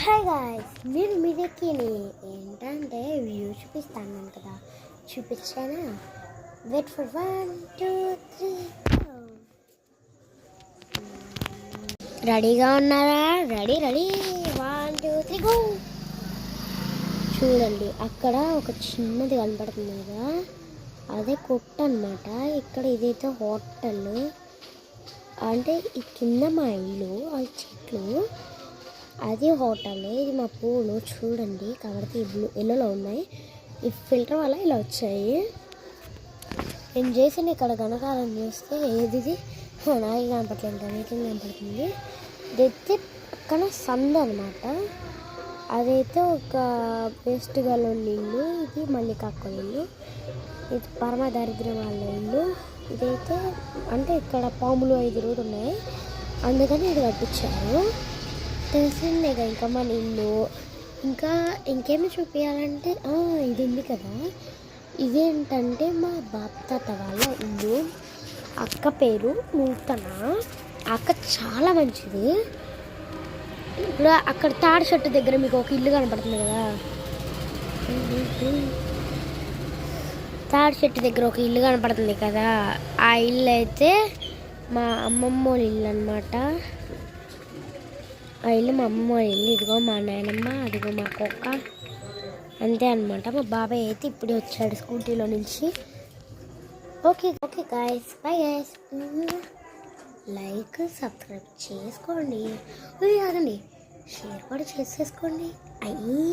Hi guys, నేను మీదకి ఏంటంటే వ్యూ చూపిస్తాను కదా, చూపించానా? వెయిట్ ఫర్ 1 2 3 రెడీగా ఉన్నారా? Ready 1 2 3 go. చూడండి, అక్కడ ఒక చిన్నది కనపడుతుంది కదా, అదే కొట్టు అన్నమాట. ఇక్కడ ఇదైతే హోటల్, అంటే ఈ కింద మా ఇల్లు, ఆ చెట్లు, అది హోటల్. ఇది మా పూలు చూడండి, కాబట్టి ఇళ్ళలో ఉన్నాయి. ఈ ఫిల్టర్ వల్ల ఇలా వచ్చాయి. నేను చేసిన ఇక్కడ కనకాలం చూస్తే ఏది నాకు కనపట్లేదు, కానీ కనపడుతుంది. ఇదైతే పక్కన సంద అనమాట. అదైతే ఒక వేస్ట్ గల ఇల్లు, ఇది మల్లికాక్క ఇల్లు, ఇది పరమ దరిద్రం వాళ్ళ ఇల్లు. ఇదైతే అంటే ఇక్కడ పాములు 5 రోజులు ఉన్నాయి, అందుకని ఇది కట్టించారు. తెలిసిందే కదా. ఇంకా మన ఇల్లు, ఇంకా ఇంకేమి చూపించాలంటే ఇది ఉంది కదా, ఇదేంటంటే మా బాప్ తాత వాళ్ళ ఇల్లు. అక్క పేరు నూతన. అక్క చాలా మంచిది. ఇప్పుడు అక్కడ తాడి చెట్టు దగ్గర మీకు ఒక ఇల్లు కనపడుతుంది కదా, తాడి చెట్టు దగ్గర ఒక ఇల్లు కనపడుతుంది కదా, ఆ ఇల్లు అయితే మా అమ్మమ్మ వాళ్ళ ఇల్లు అనమాట. ఆ ఇల్లు మా అమ్మమ్మ వాళ్ళ ఇల్లు. ఇదిగో మా నాయనమ్మ, అదిగో మా కుక్క, అంతే అనమాట. మా బాబాయ్ అయితే ఇప్పుడే వచ్చాడు స్కూటీలో నుంచి. Okay guys, bye guys. Like subscribe చేసుకోండి, ఆగండి, షేర్ కూడా చేసేసుకోండి. అయ్యి